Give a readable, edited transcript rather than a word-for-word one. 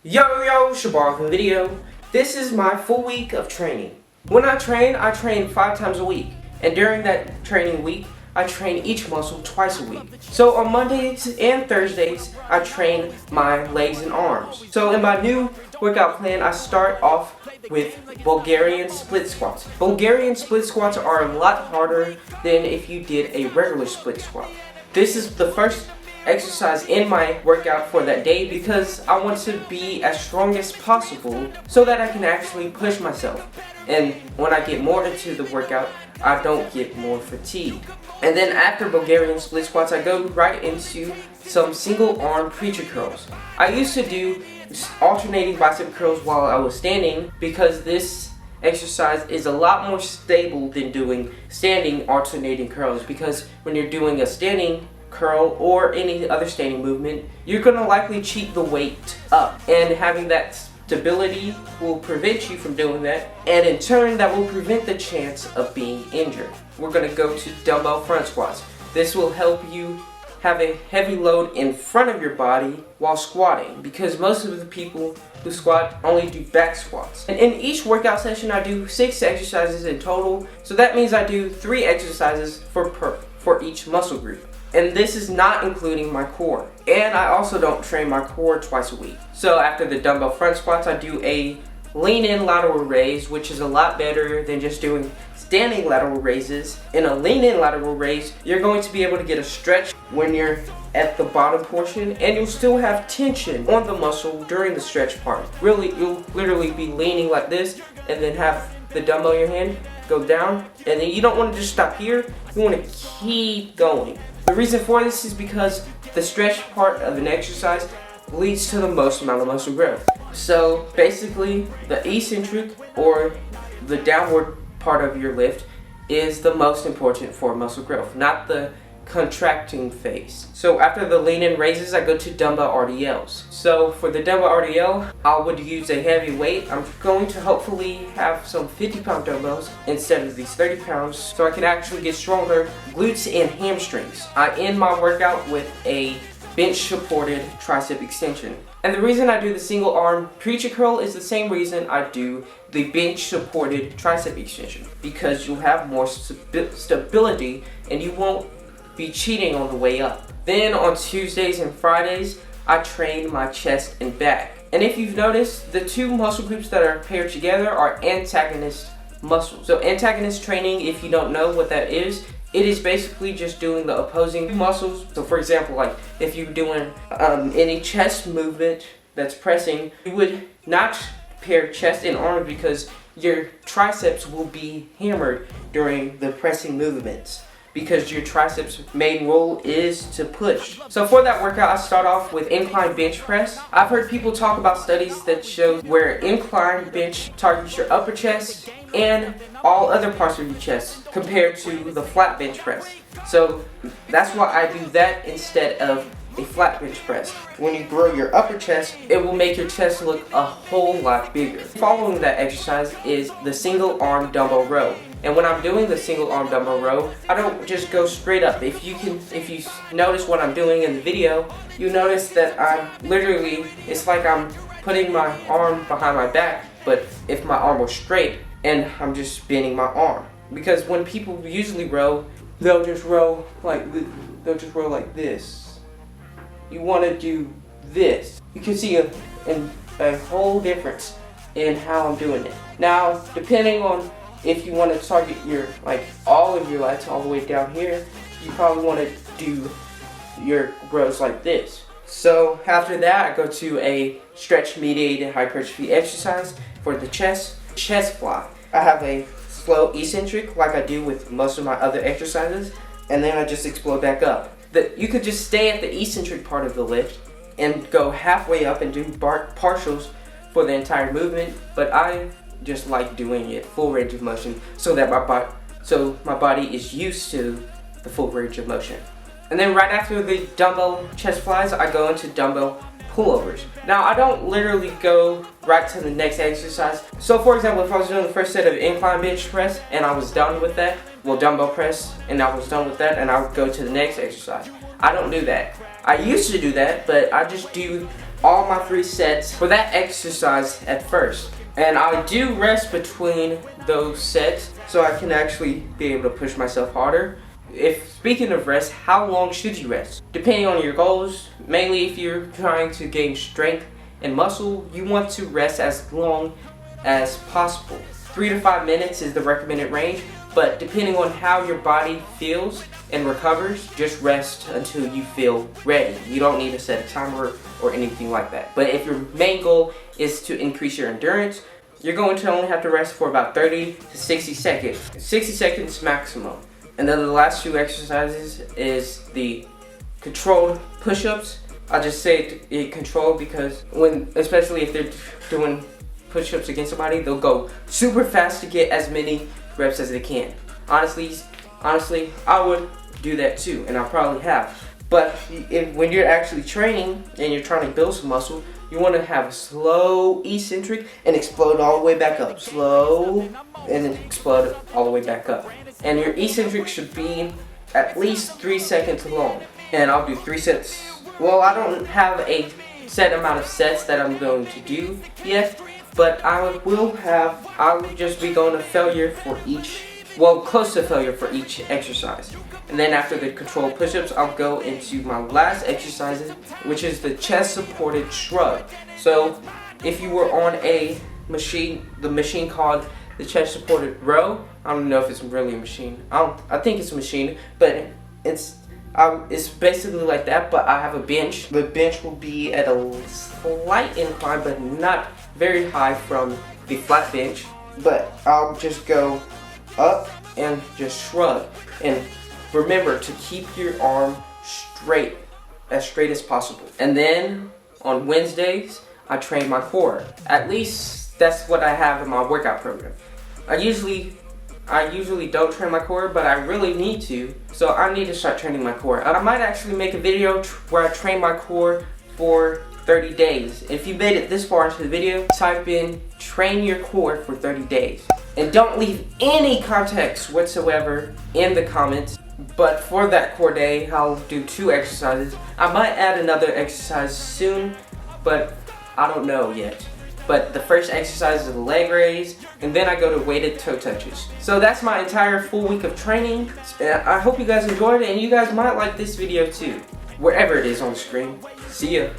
Yo, Shabar from the video. This is my full week of training. When I train 5 times a week. And during that training week, I train each muscle twice a week. So on Mondays and Thursdays, I train my legs and arms. So in my new workout plan, I start off with Bulgarian split squats. Bulgarian split squats are a lot harder than if you did a regular split squat. This is the first exercise in my workout for that day because I want to be as strong as possible so that I can actually push myself. And when I get more into the workout, I don't get more fatigued. And then after Bulgarian split squats, I go right into some single arm preacher curls. I used to do alternating bicep curls while I was standing because this exercise is a lot more stable than doing standing alternating curls, because when you're doing a standing curl or any other standing movement, you're going to likely cheat the weight up, and having that stability will prevent you from doing that, and in turn that will prevent the chance of being injured. We're going to go to dumbbell front squats. This will help you have a heavy load in front of your body while squatting, because most of the people who squat only do back squats. And in each workout session I do 6 exercises in total, so that means I do 3 exercises for each muscle group. And this is not including my core. And I also don't train my core twice a week. So after the dumbbell front squats, I do a lean in lateral raise, which is a lot better than just doing standing lateral raises. In a lean in lateral raise, you're going to be able to get a stretch when you're at the bottom portion, and you'll still have tension on the muscle during the stretch part. Really, you'll literally be leaning like this and then have the dumbbell in your hand, go down, and then you don't want to just stop here, you want to keep going. The reason for this is because the stretch part of an exercise leads to the most amount of muscle growth. So basically, the eccentric or the downward part of your lift is the most important for muscle growth, not the contracting phase. So after the lean in raises, I go to dumbbell RDLs. So for the dumbbell RDL, I would use a heavy weight. I'm going to hopefully have some 50-pound dumbbells instead of these 30 pounds so I can actually get stronger glutes and hamstrings. I end my workout with a bench supported tricep extension. And the reason I do the single arm preacher curl is the same reason I do the bench supported tricep extension, because you'll have more stability and you won't be cheating on the way up. Then on Tuesdays and Fridays, I train my chest and back. And if you've noticed, the 2 muscle groups that are paired together are antagonist muscles. So antagonist training, if you don't know what that is, it is basically just doing the opposing muscles. So for example, like if you're doing any chest movement that's pressing, you would not pair chest and arms because your triceps will be hammered during the pressing movements, because your triceps' main role is to push. So for that workout, I start off with incline bench press. I've heard people talk about studies that show where incline bench targets your upper chest and all other parts of your chest compared to the flat bench press. So that's why I do that instead of a flat bench press. When you grow your upper chest, it will make your chest look a whole lot bigger. Following that exercise is the single arm dumbbell row. And when I'm doing the single arm dumbbell row, I don't just go straight up. If you notice what I'm doing in the video, you notice that it's like I'm putting my arm behind my back, but if my arm was straight and I'm just bending my arm. Because when people usually row, they'll just row like this. You want to do this. You can see a whole difference in how I'm doing it. Now, depending on if you want to target your all of your lats all the way down here, you probably want to do your rows like this. So after that, I go to a stretch mediated hypertrophy exercise for the chest fly. I have a slow eccentric like I do with most of my other exercises, and then I just explode back up. You could just stay at the eccentric part of the lift and go halfway up and do partials for the entire movement, but I just like doing it full range of motion so that my body is used to the full range of motion. And then right after the dumbbell chest flies, I go into dumbbell pullovers. Now I don't literally go right to the next exercise. So for example, if I was doing the first set of incline bench press and I was done with that, dumbbell press, and I was done with that, and I would go to the next exercise. I don't do that. I used to do that, but I just do all my 3 sets for that exercise at first. And I do rest between those sets so I can actually be able to push myself harder. Speaking of rest, how long should you rest? Depending on your goals, mainly if you're trying to gain strength and muscle, you want to rest as long as possible. 3 to 5 minutes is the recommended range, but depending on how your body feels and recovers, just rest until you feel ready. You don't need to set a timer or anything like that. But if your main goal is to increase your endurance, you're going to only have to rest for about 30 to 60 seconds. 60 seconds maximum. And then the last 2 exercises is the controlled push-ups. I just say it controlled because especially if they're doing push-ups against somebody, they'll go super fast to get as many reps as they can. Honestly, I would do that too, and I probably have. But when you're actually training and you're trying to build some muscle, you want to have a slow eccentric and explode all the way back up. Slow and then explode all the way back up. And your eccentric should be at least 3 seconds long. And I'll do 3 sets. Well, I don't have a set amount of sets that I'm going to do yet, but I will just be going to failure for each, well, close to failure for each exercise. And then after the controlled push-ups, I'll go into my last exercise, which is the chest supported shrug. So if you were on a machine, the machine called the chest supported row, I don't know if it's really a machine. I think it's a machine, but it's basically like that, but I have a bench. The bench will be at a slight incline, but not very high from the flat bench. But I'll just go up and just shrug. And remember to keep your arm straight as possible. And then on Wednesdays, I train my core. At least that's what I have in my workout program. I usually don't train my core, but I really need to, so I need to start training my core. I might actually make a video where I train my core for 30 days. If you made it this far into the video, type in train your core for 30 days. And don't leave any context whatsoever in the comments. But for that core day, I'll do 2 exercises. I might add another exercise soon, but I don't know yet. But the first exercise is the leg raise, and then I go to weighted toe touches. So that's my entire full week of training. I hope you guys enjoyed it, and you guys might like this video too, wherever it is on the screen. See ya.